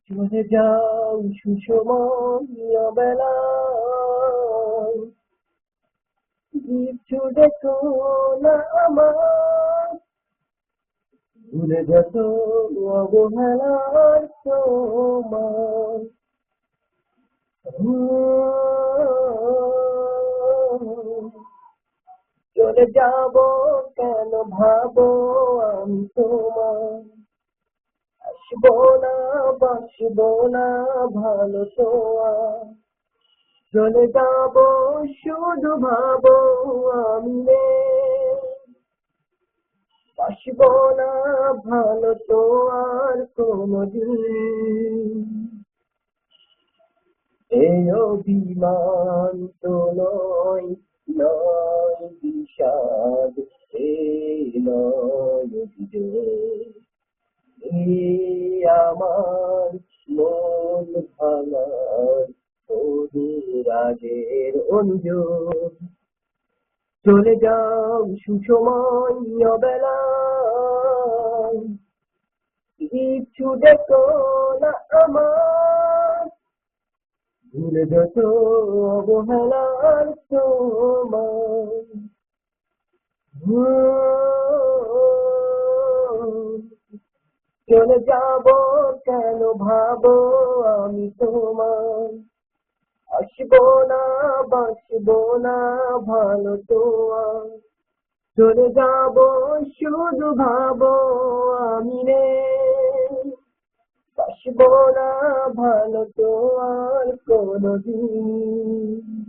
চলে যাও সুসময় বেলায়, কিছু দেখো না আমার, ভুলে যত অবহেলার তোমার। চলে যাব কেন ভাবো আমি তোমার, আসবো না বাসবো না ভালো তো আর। চলে যাব শুধু ভাবো আমি নেই, বাসবো না ভালো তো আর কোনদিন। এই অভিমান তো নয়, নয় বিষাদ, এই নয় অভিযোগ, এই আমার মন ভাঙার অনুরাগের অনুযোগ। চলে যাও সুসময় বেলায়, কিছু দেখো না আমার, ভুলে যত অবহেলার তোমার। চলে যাব কেন ভাবো আমি তোমার, আসবো না বাসবো না ভালো তো আর। চলে যাব শুধু ভাবো আমি নেই, বাসবো না ভালো তো আর কোনদিন।